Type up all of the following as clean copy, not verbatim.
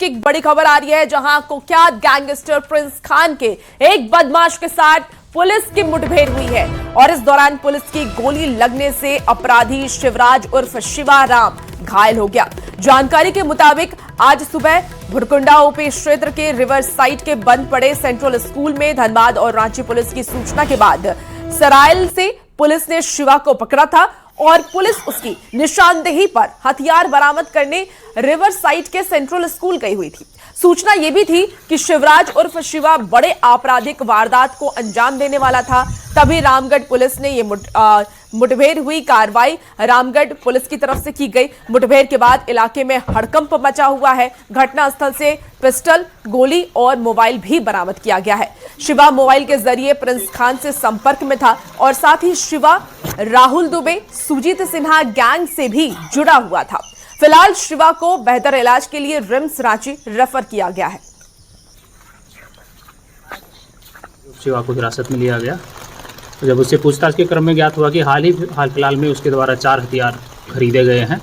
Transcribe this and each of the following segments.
की एक बड़ी खबर आ रही है, जहां कुख्यात गैंगस्टर प्रिंस खान के एक बदमाश के साथ पुलिस की मुठभेड़ हुई है और इस दौरान पुलिस की गोली लगने से अपराधी शिवराज उर्फ शिवाराम घायल हो गया। जानकारी के मुताबिक आज सुबह भुरकुंडा ओपी क्षेत्र के रिवर साइड के बंद पड़े सेंट्रल स्कूल में धनबाद और रांची पुलिस की सूचना के बाद सरायल से पुलिस ने शिवा को पकड़ा था और पुलिस उसकी निशानदेही पर हथियार बरामद करने रिवर साइड के सेंट्रल स्कूल गई हुई थी। सूचना यह भी थी कि शिवराज उर्फ शिवा बड़े आपराधिक वारदात को अंजाम देने वाला था। तभी रामगढ़ पुलिस ने मुठभेड़ हुई। कार्रवाई रामगढ़ पुलिस की तरफ से की गई। मुठभेड़ के बाद इलाके में हड़कंप मचा हुआ है। घटनास्थल से पिस्टल, गोली और मोबाइल भी बरामद किया गया है। शिवा मोबाइल के जरिए प्रिंस खान से संपर्क में था और साथ ही शिवा राहुल दुबे, सुजीत सिन्हा गैंग से भी जुड़ा हुआ था। फिलहाल शिवा को बेहतर इलाज के लिए रिम्स रांची रेफर किया गया है। शिवा को हिरासत में लिया गया। जब उससे पूछताछ के क्रम में ज्ञात हुआ कि हाल फिलहाल में उसके द्वारा 4 हथियार खरीदे गए हैं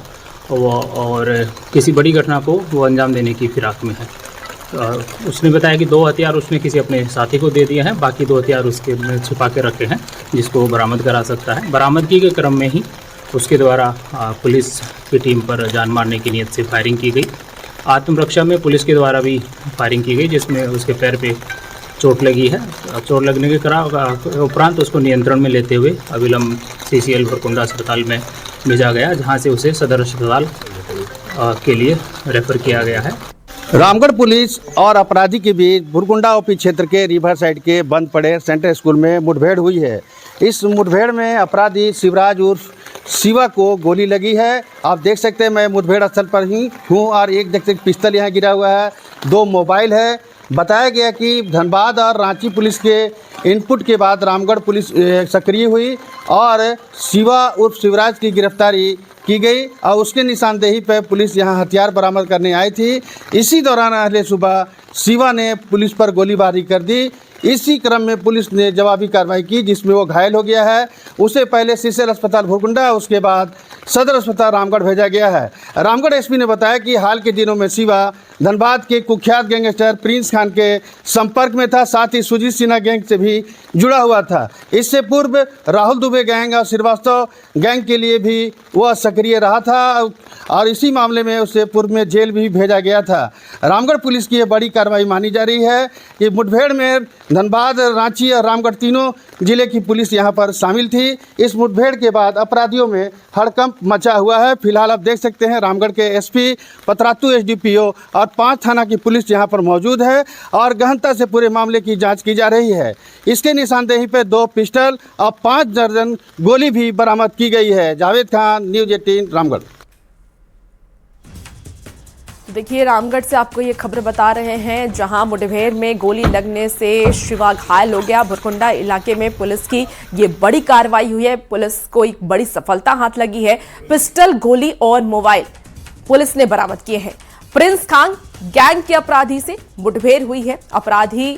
और किसी बड़ी घटना को वो अंजाम देने की फिराक में है। उसने बताया कि 2 हथियार उसने किसी अपने साथी को दे दिए हैं, बाकी 2 हथियार उसके में छुपा के रखे हैं जिसको वो बरामद करा सकता है। बरामदगी के क्रम में ही उसके द्वारा पुलिस की टीम पर जान मारने की नीयत से फायरिंग की गई। आत्मरक्षा में पुलिस के द्वारा भी फायरिंग की गई जिसमें उसके पैर पे चोट लगी है। चोट लगने के उपरांत उसको नियंत्रण में लेते हुए अविलंब CCL भुरकुंडा अस्पताल में भेजा गया, जहां से उसे सदर अस्पताल के लिए रेफर किया गया है। रामगढ़ पुलिस और अपराधी के बीच भुरकुंडा ओपी क्षेत्र के रिवर साइड के बंद पड़े सेंट्रल स्कूल में मुठभेड़ हुई है। इस मुठभेड़ में अपराधी शिवराज उर्फ शिवा को गोली लगी है। आप देख सकते हैं, मैं मुठभेड़ स्थल पर ही हूँ और एक देख सकते पिस्तल यहाँ गिरा हुआ है, 2 मोबाइल है। बताया गया कि धनबाद और रांची पुलिस के इनपुट के बाद रामगढ़ पुलिस सक्रिय हुई और शिवा उर्फ शिवराज की गिरफ्तारी की गई और उसके निशानदेही पर पुलिस यहां हथियार बरामद करने आई थी। इसी दौरान अगले सुबह शिवा ने पुलिस पर गोलीबारी कर दी। इसी क्रम में पुलिस ने जवाबी कार्रवाई की जिसमें वो घायल हो गया है। उसे पहले CCL अस्पताल भुरकुंडा, उसके बाद सदर अस्पताल रामगढ़ भेजा गया है। रामगढ़ SP ने बताया कि हाल के दिनों में शिवा धनबाद के कुख्यात गैंगस्टर प्रिंस खान के संपर्क में था, साथ ही सुजीत सिन्हा गैंग से भी जुड़ा हुआ था। इससे पूर्व राहुल दुबे गैंग और श्रीवास्तव गैंग के लिए भी वह सक्रिय रहा था और इसी मामले में उसे पूर्व में जेल भी भेजा गया था। रामगढ़ पुलिस की यह बड़ी कार्रवाई मानी जा रही है कि मुठभेड़ में धनबाद, रांची और रामगढ़ तीनों जिले की पुलिस यहां पर शामिल थी। इस मुठभेड़ के बाद अपराधियों में हड़कंप मचा हुआ है। फिलहाल आप देख सकते हैं रामगढ़ के SP, पतरातू SDPO और 5 थाना की पुलिस यहां पर मौजूद है और गहनता से पूरे मामले की जांच की जा रही है। इसके निशानदेही पर 2 पिस्टल और 5 दर्जन गोली भी बरामद की गई है। जावेद खान, न्यूज़ 18 रामगढ़। देखिए, रामगढ़ से आपको ये खबर बता रहे हैं, जहां मुठभेड़ में गोली लगने से शिवा घायल हो गया। भुरकुंडा इलाके में पुलिस की ये बड़ी कार्रवाई हुई है। पुलिस को एक बड़ी सफलता हाथ लगी है। पिस्टल, गोली और मोबाइल पुलिस ने बरामद किए हैं। प्रिंस खान गैंग के अपराधी से मुठभेड़ हुई है। अपराधी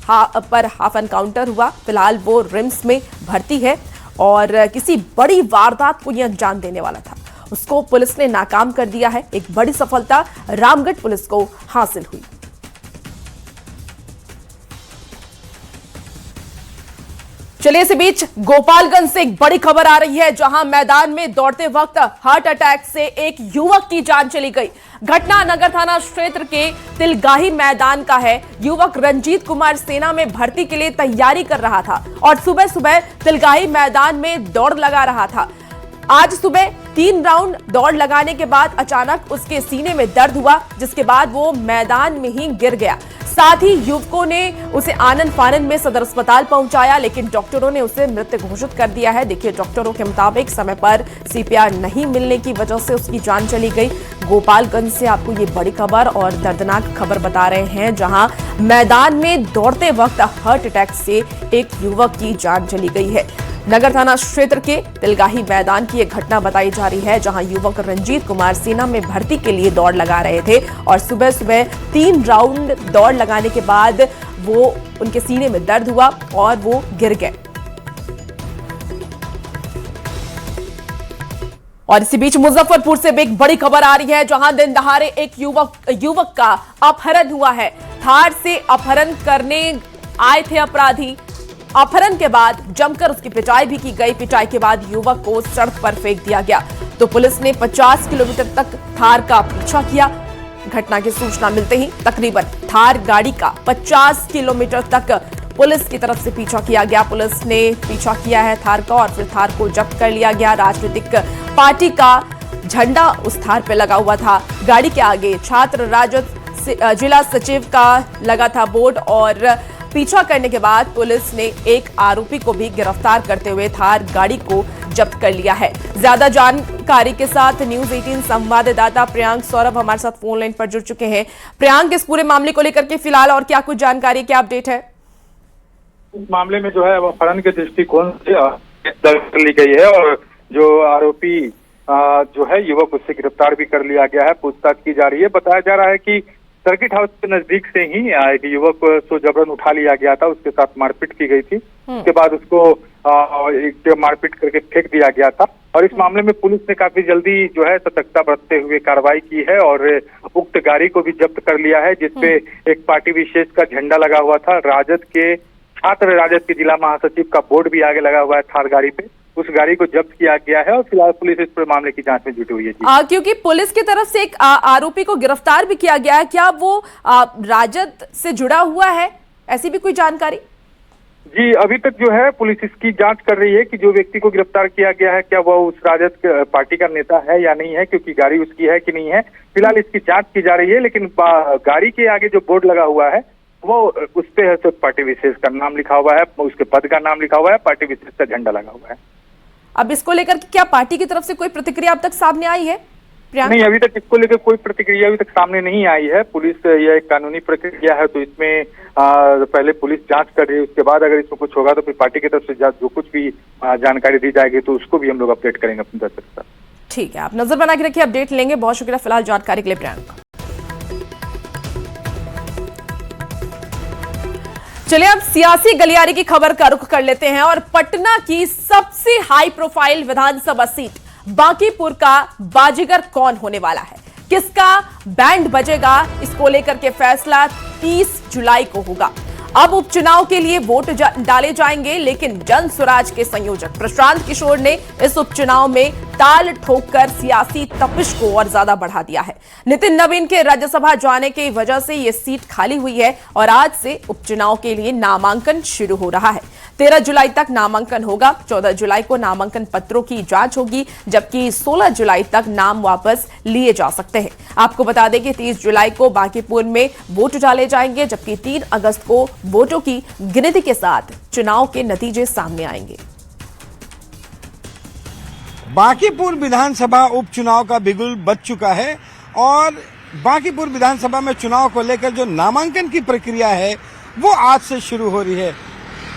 पर हाफ एनकाउंटर हुआ। फिलहाल वो रिम्स में भर्ती है और किसी बड़ी वारदात को यह अंजाम देने वाला था, उसको पुलिस ने नाकाम कर दिया है। एक बड़ी सफलता रामगढ़ पुलिस को हासिल हुई। चलिए, इसी बीच गोपालगंज से एक बड़ी खबर आ रही है, जहां मैदान में दौड़ते वक्त हार्ट अटैक से एक युवक की जान चली गई। घटना नगर थाना क्षेत्र के तिलगाही मैदान का है। युवक रंजीत कुमार सेना में भर्ती के लिए तैयारी कर रहा था और सुबह सुबह तिलगाही मैदान में दौड़ लगा रहा था। आज सुबह 3 राउंड दौड़ लगाने के बाद अचानक उसके सीने में दर्द हुआ, जिसके बाद वो मैदान में ही गिर गया। साथ ही युवकों ने उसे आनंद फानंद में सदर अस्पताल पहुंचाया, लेकिन डॉक्टरों ने उसे मृत घोषित कर दिया है। देखिए, डॉक्टरों के मुताबिक समय पर CPR नहीं मिलने की वजह से उसकी जान चली गई। गोपालगंज से आपको ये बड़ी खबर और दर्दनाक खबर बता रहे हैं, जहां मैदान में दौड़ते वक्त हार्ट अटैक से एक युवक की जान चली गई है। नगर थाना क्षेत्र के तिलगाही मैदान की एक घटना बताई जा रही है, जहां युवक रंजीत कुमार सेना में भर्ती के लिए दौड़ लगा रहे थे और सुबह सुबह 3 राउंड दौड़ लगाने के बाद वो उनके सीने में दर्द हुआ और वो गिर गए। और इसी बीच मुजफ्फरपुर से भी एक बड़ी खबर आ रही है, जहां दिन दहाड़े एक युवक का अपहरण हुआ है। थार से अपहरण करने आए थे अपराधी। अपहरण के बाद जमकर उसकी पिटाई भी की गई। पिटाई के बाद युवक को सड़क पर फेंक दिया गया। तो पुलिस ने 50 किलोमीटर तक थार का पीछा किया। घटना की सूचना मिलते ही तकरीबन थार गाड़ी का 50 किलोमीटर तक पुलिस की तरफ से पीछा किया गया। पुलिस ने पीछा किया है थार का और फिर थार को जब्त कर लिया गया। राजनीतिक पार्टी का झंडा उस थार पे लगा हुआ था। गाड़ी के आगे छात्र राजद जिला सचिव का लगा था बोर्ड और पीछा करने के बाद पुलिस ने एक आरोपी को भी गिरफ्तार करते हुए थार गाड़ी को जब्त कर लिया है। ज्यादा जानकारी के साथ न्यूज 18 संवाददाता प्रियांक सौरभ हमारे साथ फोन लाइन पर जुड़ चुके हैं। प्रियांक, इस पूरे मामले को लेकर के फिलहाल और क्या कुछ जानकारी, क्या अपडेट है? इस मामले में जो है अपहरण के दृष्टिकोण से दर्ज कर ली गई है और जो आरोपी जो है युवक, उससे गिरफ्तार भी कर लिया गया है। पूछताछ की जा रही है। बताया जा रहा है कि सर्किट हाउस के नजदीक से ही एक युवक को जबरन उठा लिया गया था। उसके साथ मारपीट की गई थी। उसके बाद उसको एक मारपीट करके फेंक दिया गया था। और इस मामले में पुलिस ने काफी जल्दी जो है सतर्कता बरतते हुए कार्रवाई की है और उक्त गाड़ी को भी जब्त कर लिया है, जिसपे एक पार्टी विशेष का झंडा लगा हुआ था। राजद के छात्र राजद के जिला महासचिव का बोर्ड भी आगे लगा हुआ है थार गाड़ी पे। उस गाड़ी को जब्त किया गया है और फिलहाल पुलिस इस पूरे मामले की जांच में जुटी हुई है। क्योंकि पुलिस की तरफ से एक आरोपी को गिरफ्तार भी किया गया है, क्या वो राजद से जुड़ा हुआ है, ऐसी भी कोई जानकारी? जी, अभी तक जो है पुलिस इसकी जांच कर रही है कि जो व्यक्ति को गिरफ्तार किया गया है क्या वो उस राजद पार्टी का नेता है या नहीं है, क्योंकि गाड़ी उसकी है कि नहीं है। फिलहाल इसकी जांच की जा रही है, लेकिन गाड़ी के आगे जो बोर्ड लगा हुआ है वो उस पे तो पार्टी विशेष का नाम लिखा हुआ है, उसके पद का नाम लिखा हुआ है, पार्टी विशेष का झंडा लगा हुआ है। अब इसको लेकर क्या पार्टी की तरफ से कोई प्रतिक्रिया अब तक सामने आई है? नहीं, अभी तक इसको लेकर कोई प्रतिक्रिया अभी तक सामने नहीं आई है। पुलिस यह एक कानूनी प्रक्रिया है, तो इसमें पहले पुलिस जांच कर रही है। उसके बाद अगर इसमें कुछ होगा तो फिर पार्टी की तरफ से जो कुछ भी जानकारी दी जाएगी तो उसको भी हम लोग अपडेट करेंगे अपने दर्शक के साथ। ठीक है, आप नजर बना के रखिए, अपडेट लेंगे। बहुत शुक्रिया फिलहाल जानकारी के लिए प्रियांक। चलिए अब सियासी गलियारे की खबर का रुख कर लेते हैं और पटना की सबसे हाई प्रोफाइल विधानसभा सीट बांकीपुर का बाजीगर कौन होने वाला है, किसका बैंड बजेगा, इसको लेकर के फैसला 30 जुलाई को होगा। अब उपचुनाव के लिए वोट डाले जाएंगे, लेकिन जन स्वराज के संयोजक प्रशांत किशोर ने इस उपचुनाव में ताल ठोककर सियासी तपिश को और ज्यादा बढ़ा दिया है। नितिन नवीन के राज्यसभा जाने की वजह से यह सीट खाली हुई है और आज से उपचुनाव के लिए नामांकन शुरू हो रहा है। 13 जुलाई तक नामांकन होगा। 14 जुलाई को नामांकन पत्रों की जांच होगी, जबकि 16 जुलाई तक नाम वापस लिए जा सकते हैं। आपको बता दें कि 30 जुलाई को बांकीपुर में वोट डाले जाएंगे, जबकि 3 अगस्त को वोटों की गिनती के साथ चुनाव के नतीजे सामने आएंगे। बांकीपुर विधानसभा उपचुनाव का बिगुल बज चुका है और बांकीपुर विधानसभा में चुनाव को लेकर जो नामांकन की प्रक्रिया है वो आज से शुरू हो रही है।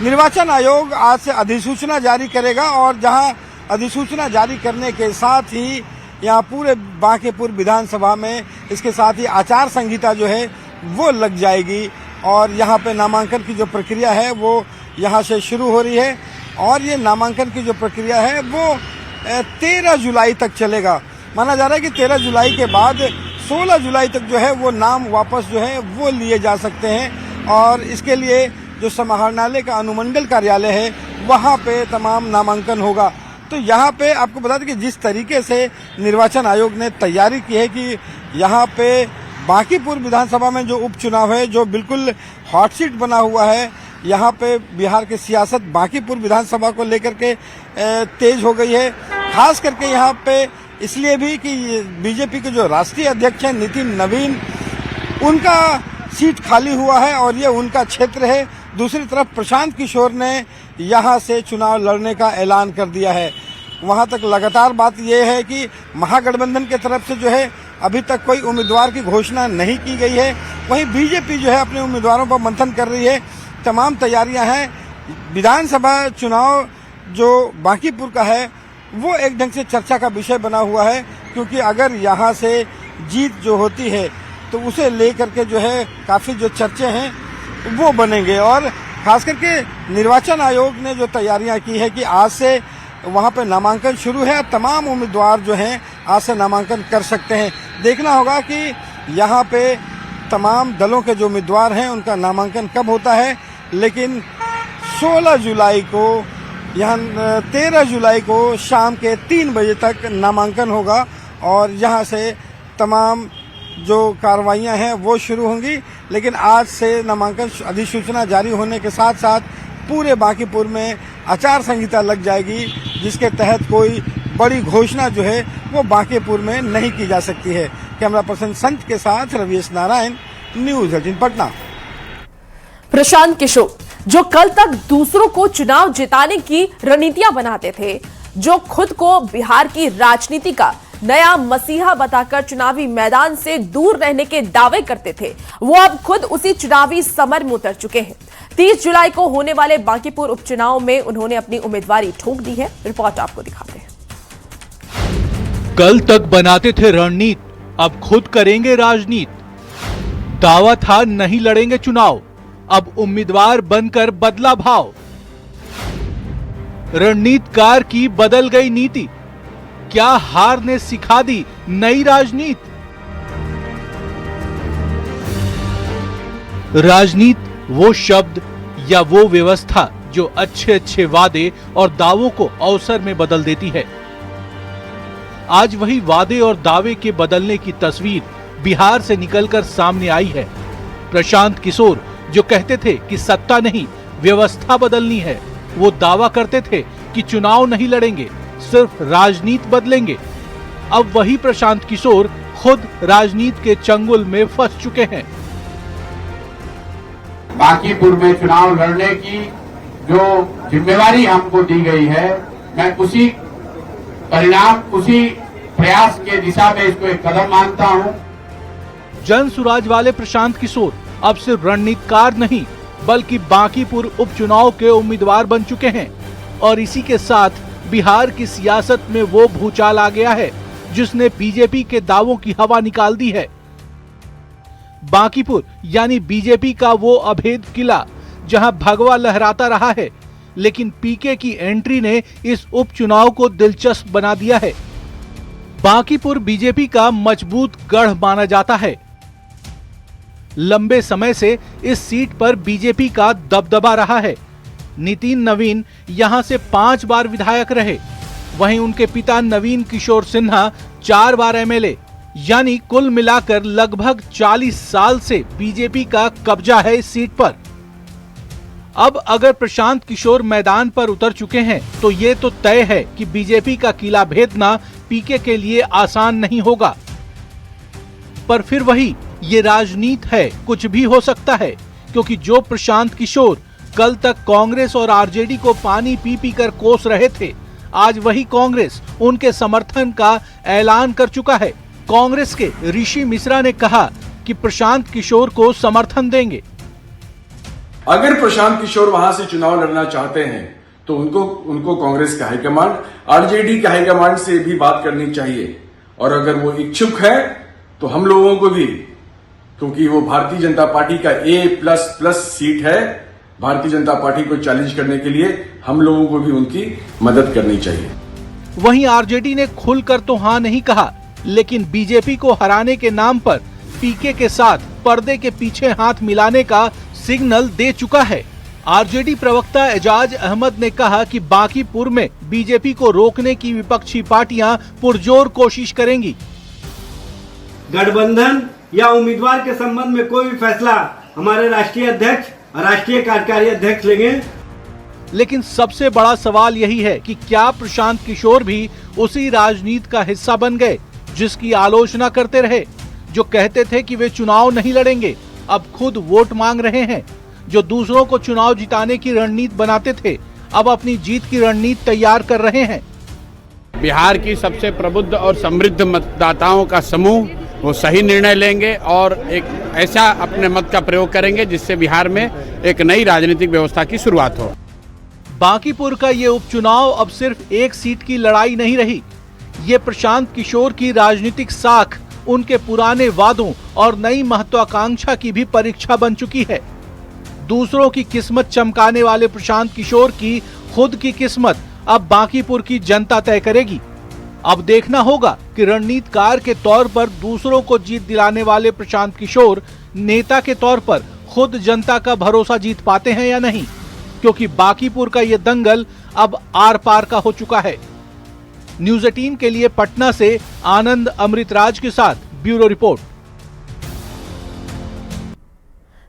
निर्वाचन आयोग आज से अधिसूचना जारी करेगा और जहां अधिसूचना जारी करने के साथ ही यहाँ पूरे बांकीपुर विधानसभा में इसके साथ ही आचार संहिता जो है वो लग जाएगी और यहाँ पे नामांकन की जो प्रक्रिया है वो यहाँ से शुरू हो रही है और ये नामांकन की जो प्रक्रिया है वो 13 जुलाई तक चलेगा। माना जा रहा है कि 13 जुलाई के बाद 16 जुलाई तक जो है वो नाम वापस जो है वो लिए जा सकते हैं और इसके लिए जो समाहरणालय का अनुमंडल कार्यालय है वहाँ पे तमाम नामांकन होगा। तो यहाँ पे आपको बता दें कि जिस तरीके से निर्वाचन आयोग ने तैयारी की है कि यहाँ पे बांकीपुर विधानसभा में जो उपचुनाव है जो बिल्कुल हॉट सीट बना हुआ है, यहाँ पे बिहार की सियासत बांकीपुर विधानसभा को लेकर के तेज हो गई है। खास करके यहाँ पे इसलिए भी कि बीजेपी के जो राष्ट्रीय अध्यक्ष हैं नितिन नवीन, उनका सीट खाली हुआ है और ये उनका क्षेत्र है। दूसरी तरफ प्रशांत किशोर ने यहाँ से चुनाव लड़ने का ऐलान कर दिया है। वहाँ तक लगातार बात यह है कि महागठबंधन के तरफ से जो है अभी तक कोई उम्मीदवार की घोषणा नहीं की गई है। वहीं बीजेपी जो है अपने उम्मीदवारों पर मंथन कर रही है। तमाम तैयारियां हैं। विधानसभा चुनाव जो बांकीपुर का है वो एक ढंग से चर्चा का विषय बना हुआ है, क्योंकि अगर यहाँ से जीत जो होती है तो उसे लेकर के जो है काफ़ी जो चर्चे हैं वो बनेंगे। और खास करके निर्वाचन आयोग ने जो तैयारियां की है कि आज से वहाँ पे नामांकन शुरू है। तमाम उम्मीदवार जो हैं आज से नामांकन कर सकते हैं। देखना होगा कि यहाँ पे तमाम दलों के जो उम्मीदवार हैं उनका नामांकन कब होता है, लेकिन 16 जुलाई को यहाँ 13 जुलाई को शाम के 3 बजे तक नामांकन होगा और यहाँ से तमाम जो कार्रवाइयाँ हैं वो शुरू होंगी। लेकिन आज से नामांकन अधिसूचना जारी होने के साथ साथ पूरे बांकीपुर में आचार संहिता लग जाएगी, जिसके तहत कोई बड़ी घोषणा जो है वो बांकीपुर में नहीं की जा सकती है। कैमरा पर्सन संत के साथ रवीश नारायण, न्यूज़ 18 पटना। प्रशांत किशोर जो कल तक दूसरों को चुनाव जिताने की रणनीतियां बनाते थे, जो खुद को बिहार की राजनीति का नया मसीहा बताकर चुनावी मैदान से दूर रहने के दावे करते थे, वो अब खुद उसी चुनावी समर में उतर चुके हैं। 30 जुलाई को होने वाले बांकीपुर उपचुनाव में उन्होंने अपनी उम्मीदवारी ठोक दी है। रिपोर्ट आपको दिखाते हैं। कल तक बनाते थे रणनीति, अब खुद करेंगे राजनीति। दावा था नहीं लड़ेंगे चुनाव, अब उम्मीदवार बनकर बदला भाव। रणनीतिकार की बदल गई नीति, क्या हार ने सिखा दी नई राजनीति? राजनीति वो शब्द या वो व्यवस्था जो अच्छे अच्छे वादे और दावों को अवसर में बदल देती है। आज वही वादे और दावे के बदलने की तस्वीर बिहार से निकलकर सामने आई है। प्रशांत किशोर जो कहते थे कि सत्ता नहीं व्यवस्था बदलनी है, वो दावा करते थे कि चुनाव नहीं लड़ेंगे, सिर्फ राजनीति बदलेंगे। अब वही प्रशांत किशोर खुद राजनीति के चंगुल में फंस चुके हैं। बांकीपुर में चुनाव लड़ने की जो जिम्मेवारी हमको दी गई है, मैं उसी परिणाम, उसी प्रयास के दिशा में इसको एक कदम मानता हूं। जन सुराज वाले प्रशांत किशोर अब सिर्फ रणनीतिकार नहीं बल्कि बांकीपुर उपचुनाव के उम्मीदवार बन चुके हैं और इसी के साथ बिहार की सियासत में वो भूचाल आ गया है जिसने बीजेपी के दावों की हवा निकाल दी है। बांकीपुर यानी बीजेपी का वो अभेद किला जहां भगवा लहराता रहा है, लेकिन पीके की एंट्री ने इस उपचुनाव को दिलचस्प बना दिया है। बांकीपुर बीजेपी का मजबूत गढ़ माना जाता है। लंबे समय से इस सीट पर बीजेपी का दबदबा रहा है। नितिन नवीन यहां से 5 बार विधायक रहे, वहीं उनके पिता नवीन किशोर सिन्हा 4 बार एमएलए, यानी कुल मिलाकर लगभग 40 साल से बीजेपी का कब्जा है इस सीट पर। अब अगर प्रशांत किशोर मैदान पर उतर चुके हैं तो ये तो तय है कि बीजेपी का किला भेदना पीके के लिए आसान नहीं होगा। पर फिर वही ये राजनीति है, कुछ भी हो सकता है, क्योंकि जो प्रशांत किशोर कल तक कांग्रेस और आरजेडी को पानी पी पी कर कोस रहे थे, आज वही कांग्रेस उनके समर्थन का ऐलान कर चुका है। कांग्रेस के ऋषि मिश्रा ने कहा कि प्रशांत किशोर को समर्थन देंगे। अगर प्रशांत किशोर वहां से चुनाव लड़ना चाहते हैं तो उनको कांग्रेस का हाईकमांड, आरजेडी के हाईकमांड से भी बात करनी चाहिए। और अगर वो इच्छुक है तो हम लोगों को भी, क्योंकि वो भारतीय जनता पार्टी का A++ सीट है, भारतीय जनता पार्टी को चैलेंज करने के लिए हम लोगों को भी उनकी मदद करनी चाहिए। वहीं आरजेडी ने खुलकर तो हाँ नहीं कहा, लेकिन बीजेपी को हराने के नाम पर पीके के साथ पर्दे के पीछे हाथ मिलाने का सिग्नल दे चुका है। आरजेडी प्रवक्ता एजाज अहमद ने कहा कि बांकीपुर में बीजेपी को रोकने की विपक्षी पार्टियां पुरजोर कोशिश करेंगी। गठबंधन या उम्मीदवार के संबंध में कोई भी फैसला हमारे राष्ट्रीय अध्यक्ष और राष्ट्रीय कार्यकारी अध्यक्ष लेंगे। लेकिन सबसे बड़ा सवाल यही है कि क्या प्रशांत किशोर भी उसी राजनीति का हिस्सा बन गए जिसकी आलोचना करते रहे, जो कहते थे कि वे चुनाव नहीं लड़ेंगे, अब खुद वोट मांग रहे हैं। जो दूसरों को चुनाव जिताने की रणनीति बनाते थे, अब अपनी जीत की रणनीति तैयार कर रहे हैं। बिहार की सबसे प्रबुद्ध और समृद्ध मतदाताओं का समूह वो सही निर्णय लेंगे और एक ऐसा अपने मत का प्रयोग करेंगे जिससे बिहार में एक नई राजनीतिक व्यवस्था की शुरुआत हो। बांकीपुर का ये उपचुनाव अब सिर्फ एक सीट की लड़ाई नहीं रही, ये प्रशांत किशोर की राजनीतिक साख, उनके पुराने वादों और नई महत्वाकांक्षा की भी परीक्षा बन चुकी है। दूसरों की किस्मत चमकाने वाले प्रशांत किशोर की खुद की किस्मत अब बांकीपुर की जनता तय करेगी। अब देखना होगा कि रणनीतिकार के तौर पर दूसरों को जीत दिलाने वाले प्रशांत किशोर नेता के तौर पर खुद जनता का भरोसा जीत पाते हैं या नहीं, क्योंकि बांकीपुर का ये दंगल अब आर पार का हो चुका है। न्यूज़ 18 के लिए पटना से आनंद अमृतराज के साथ ब्यूरो रिपोर्ट।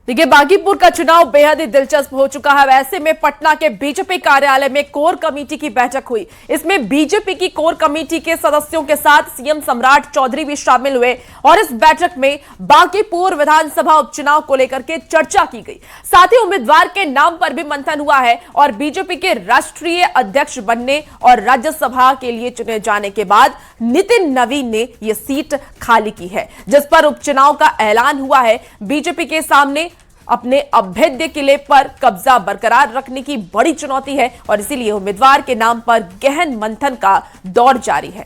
देखिए, बांकीपुर का चुनाव बेहद ही दिलचस्प हो चुका है। वैसे में पटना के बीजेपी कार्यालय में कोर कमेटी की बैठक हुई। इसमें बीजेपी की कोर कमेटी के सदस्यों के साथ सीएम सम्राट चौधरी भी शामिल हुए और इस बैठक में बांकीपुर विधानसभा उपचुनाव को लेकर के चर्चा की गई। साथ ही उम्मीदवार के नाम पर भी मंथन हुआ है और बीजेपी के राष्ट्रीय अध्यक्ष बनने और राज्यसभा के लिए चुने जाने के बाद नितिन नवीन ने यह सीट खाली की है, जिस पर उपचुनाव का ऐलान हुआ है। बीजेपी के सामने अपने अभेद्य किले पर कब्जा बरकरार रखने की बड़ी चुनौती है और इसीलिए उम्मीदवार के नाम पर गहन मंथन का दौर जारी है।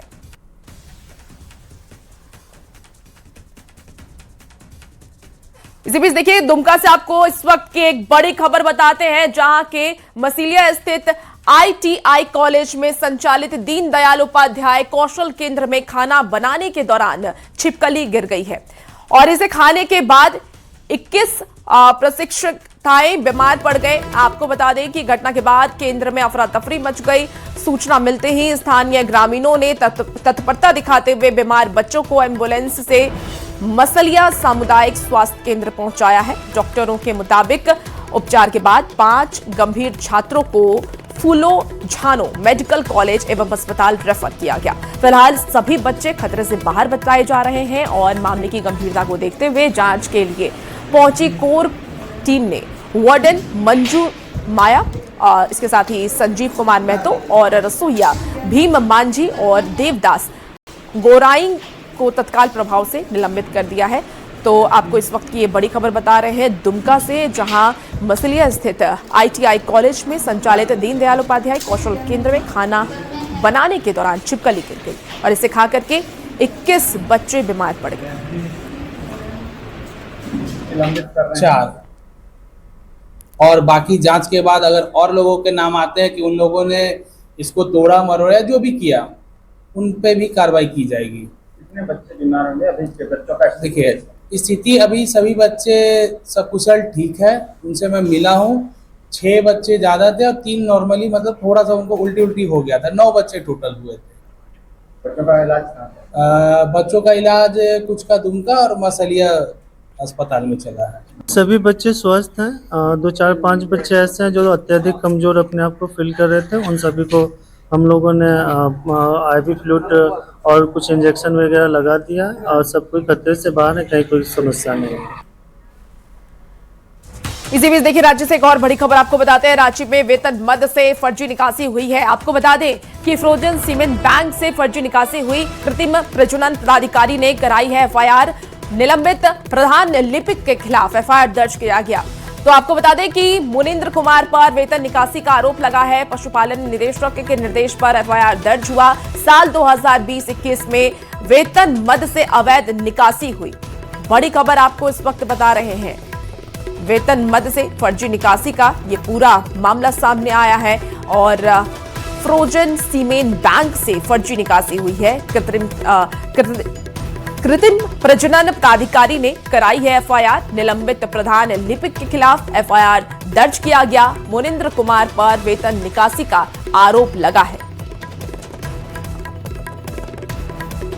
इसी बीच देखिए, दुमका से आपको इस वक्त की एक बड़ी खबर बताते हैं, जहां के मसीलिया स्थित ITI कॉलेज में संचालित दीनदयाल उपाध्याय कौशल केंद्र में खाना बनाने के दौरान छिपकली गिर गई है और इसे खाने के बाद 21 प्रशिक्षुताएं बीमार पड़ गए। आपको बता दें कि घटना के बाद केंद्र में अफरा तफरी मच गई। सूचना मिलते ही स्थानीय ग्रामीणों ने तत्परता दिखाते हुए बीमार बच्चों को एम्बुलेंस से मसलिया सामुदायिक स्वास्थ्य केंद्र पहुंचाया है। डॉक्टरों के मुताबिक उपचार के बाद 5 गंभीर छात्रों को फूलो झानो मेडिकल कॉलेज एवं अस्पताल रेफर किया गया। फिलहाल सभी बच्चे खतरे से बाहर बताए जा रहे हैं और मामले की गंभीरता को देखते हुए जांच के लिए पहुंची कोर टीम ने वार्डन मंजू माया, इसके साथ ही संजीव कुमार महतो और रसोईया भीम मांझी और देवदास गोराई को तत्काल प्रभाव से निलंबित कर दिया है। तो आपको इस वक्त की ये बड़ी खबर बता रहे हैं दुमका से, जहां मसीलिया स्थित ITI कॉलेज में संचालित दीनदयाल उपाध्याय कौशल केंद्र में खाना बनाने के दौरान छिपकली गिर गई और इसे खा करके 21 बच्चे बीमार पड़ गए। 4 और बाकी जांच के बाद अगर और लोगों के नाम आते हैं कि उन लोगों ने इसको तोड़ा मरोड़ा जो भी किया, उन पे भी कार्रवाई की जाएगी। कितने बच्चे बीमार होंगे अभी के बच्चों का? देखिए, स्थिति अभी सभी बच्चे सकुशल ठीक है, उनसे मैं मिला हूँ। 6 बच्चे ज्यादा थे और 3 नॉर्मली, मतलब थोड़ा सा उनको उल्टी हो गया था। 9 बच्चे टोटल हुए थे। बच्चों का इलाज बच्चों का इलाज कुछ का दुमका और मसलिया अस्पताल में चला है। सभी बच्चे स्वस्थ हैं। 2, 4, 5 बच्चे ऐसे हैं जो अत्यधिक कमजोर अपने आप को फील कर रहे थे। उन सभी को हम लोगों ने IV फ्लूइड और कुछ इंजेक्शन वगैरह लगा दिया और सब कोई खतरे से बाहर है, कहीं कोई समस्या नहीं है। इसी बीच देखिए, राज्य से एक और बड़ी खबर आपको बताते हैं। रांची में वेतन मद से फर्जी निकासी हुई है। आपको बता दें कि फ्रोजन सीमेंट बैंक से फर्जी निकासी हुई। कृत्रिम प्रजनन पदाधिकारी ने कराई है FIR। निलंबित प्रधान लिपिक के खिलाफ FIR दर्ज किया गया। तो आपको बता दें कि मुनिंद्र कुमार पर वेतन निकासी का आरोप लगा है। पशुपालन निदेशक के निर्देश पर FIR दर्ज हुआ। साल 2020-21 में वेतन मद से अवैध निकासी हुई। बड़ी खबर आपको इस वक्त बता रहे हैं। वेतन मद से फर्जी निकासी का ये पूरा मामला सामने आया है और फ्रोजन सीमेंट बैंक से फर्जी निकासी हुई है। कृत्रिम प्रजनन पदाधिकारी ने कराई है FIR। निलंबित प्रधान लिपिक के खिलाफ FIR दर्ज किया गया। मुनिंद्र कुमार पर वेतन निकासी का आरोप लगा है।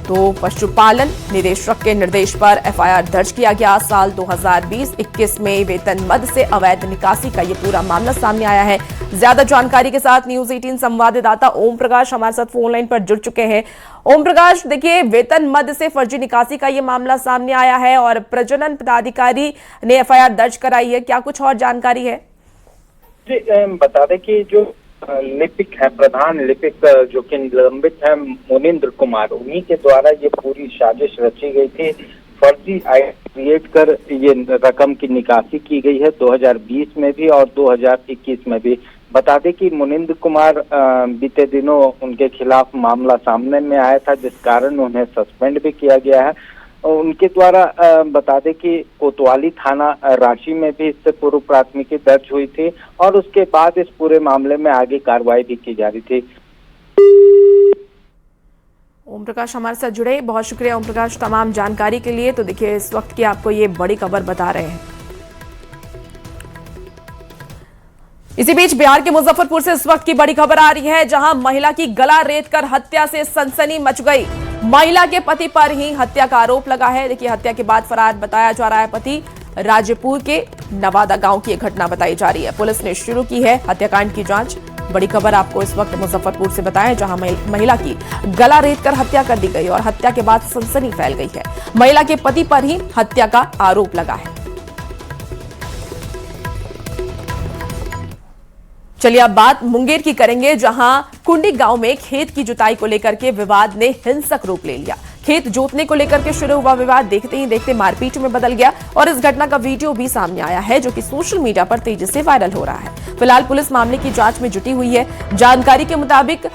तो पशुपालन निदेशक के निर्देश पर FIR दर्ज किया गया। साल 2020-21 में वेतन मद से अवैध निकासी का ये पूरा मामला सामने आया है। ज्यादा जानकारी के साथ न्यूज़ 18 संवाददाता ओम प्रकाश हमारे साथ फोन लाइन पर जुड़ चुके हैं। ओम प्रकाश, देखिए, वेतन मद से फर्जी निकासी का ये मामला सामने आया है और प्रजनन पदाधिकारी ने FIR दर्ज कराई है। क्या कुछ और जानकारी है? जी, बता दें कि जो लिपिक है, प्रधान लिपिक जो कि निलंबित है मुनिंद्र कुमार, उन्हीं के द्वारा ये पूरी साजिश रची गई थी। फर्जी आई क्रिएट कर ये रकम की निकासी की गई है 2020 में भी और 2021 में भी। बता दें कि मुनिंद्र कुमार बीते दिनों उनके खिलाफ मामला सामने में आया था, जिस कारण उन्हें सस्पेंड भी किया गया है। उनके द्वारा बता दें कि कोतवाली थाना रांची में भी इससे पूर्व प्राथमिकी दर्ज हुई थी और उसके बाद इस पूरे मामले में आगे कार्रवाई भी की जा रही थी। ओम प्रकाश हमारे साथ जुड़े, बहुत शुक्रिया ओम प्रकाश तमाम जानकारी के लिए। तो देखिए इस वक्त की आपको ये बड़ी खबर बता रहे हैं। इसी बीच बिहार के मुजफ्फरपुर से इस वक्त की बड़ी खबर आ रही है, जहां महिला की गला रेतकर हत्या से सनसनी मच गई। महिला के पति पर ही हत्या का आरोप लगा है। देखिए हत्या के बाद फरार बताया जा रहा है पति। राजेपुर के नवादा गांव की घटना बताई जा रही है। पुलिस ने शुरू की है हत्याकांड की जांच। बड़ी खबर आपको इस वक्त मुजफ्फरपुर से बताएं, जहां महिला की गला रेतकर हत्या कर दी गई और हत्या के बाद सनसनी फैल गई है। महिला के पति पर ही हत्या का आरोप लगा है। चलिए अब बात मुंगेर की करेंगे, जहां कुंडी गांव में खेत की जुताई को लेकर के विवाद ने हिंसक रूप ले लिया। खेत जोतने को लेकर के शुरू हुआ विवाद देखते ही देखते मारपीट में बदल गया और इस घटना का वीडियो भी सामने आया है, जो कि सोशल मीडिया पर तेजी से वायरल हो रहा है। फिलहाल पुलिस मामले की जांच में जुटी हुई है। जानकारी के मुताबिक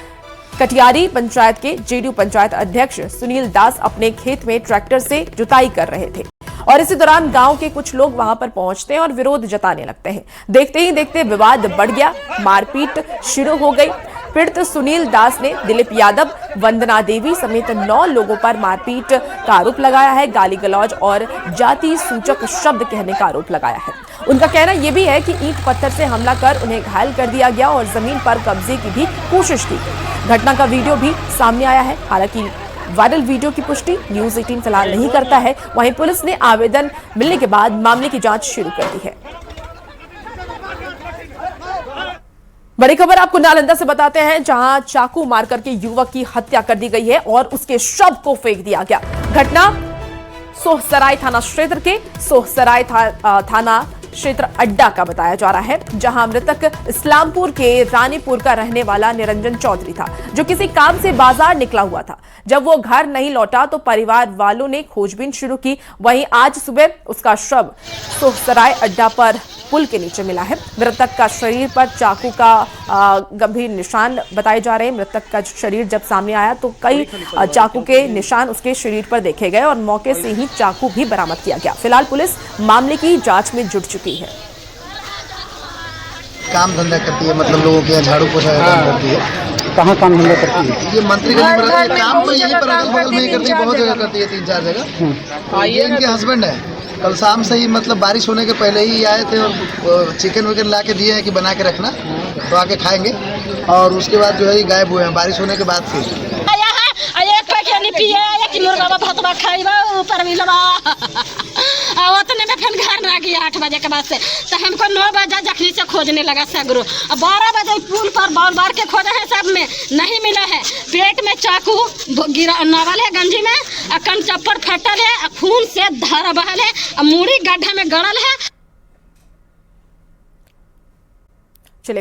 कटियारी पंचायत के जेडीयू पंचायत अध्यक्ष सुनील दास अपने खेत में ट्रैक्टर से जुताई कर रहे थे और इसी दौरान गांव के कुछ लोग वहां पर पहुंचते हैं और विरोध जताने लगते हैं। देखते ही देखते विवाद बढ़ गया, मारपीट शुरू हो गई। पीड़ित सुनील दास ने दिलीप यादव, वंदना देवी समेत 9 लोगों पर मारपीट का आरोप लगाया है। गाली गलौज और जाति सूचक शब्द कहने का आरोप लगाया है। उनका कहना यह भी है कि ईंट पत्थर से हमला कर उन्हें घायल कर दिया गया और जमीन पर कब्जे की भी कोशिश की गई। घटना का वीडियो भी सामने आया है। हालांकि वायरल वीडियो की पुष्टि न्यूज़ 18 फिलहाल नहीं करता है। वहीं पुलिस ने आवेदन मिलने के बाद मामले की जांच शुरू कर दी है। बड़ी खबर आपको नालंदा से बताते हैं, जहां चाकू मार करके युवक की हत्या कर दी गई है और उसके शव को फेंक दिया गया। घटना सोहसराय थाना क्षेत्र के सोहसराय थाना क्षेत्र अड्डा का बताया जा रहा है, जहां मृतक इस्लामपुर के रानीपुर का रहने वाला निरंजन चौधरी था, जो किसी काम से बाजार निकला हुआ था। जब वो घर नहीं लौटा तो परिवार वालों ने खोजबीन शुरू की। वहीं आज सुबह उसका शव सोहसराय अड्डा पर पुल के नीचे मिला है। मृतक का शरीर पर चाकू का गंभीर निशान बताए जा रहे हैं। मृतक का शरीर जब सामने आया तो कई चाकू के निशान उसके शरीर पर देखे गए और मौके से ही चाकू भी बरामद किया गया। फिलहाल पुलिस मामले की जांच में जुट चुकी है। काम धंधा करती है, मतलब लोगों के झाड़ू पोछा का काम करती है। कहाँ काम धंधा करती है? ये मंत्री गली में रहती है, काम तो यहीं पर अगल बगल में ही करती है, बहुत जगह करती है, 3-4 जगह। ये इनके हस्बैंड है। कल शाम से ही मतलब बारिश होने के पहले ही आए थे और चिकन विकन ला के दिए हैं कि बना के रखना, तो आके खाएंगे। और उसके बाद जो है गायब हुए हैं बारिश होने के बाद से। उतने में फिर घर ना गया 8 बजे के बाद से, तो हमको 9 बजे जखनी से खोजने लगा सगरो। 12 बजे पुल पर बार के खोजे हैं, सब में नहीं मिला है। पेट में चाकू नवल है, गंजी में कन चप्पड़ फटल है, खून से धारा बहल है, मूड़ी गड्ढा में गड़ल है।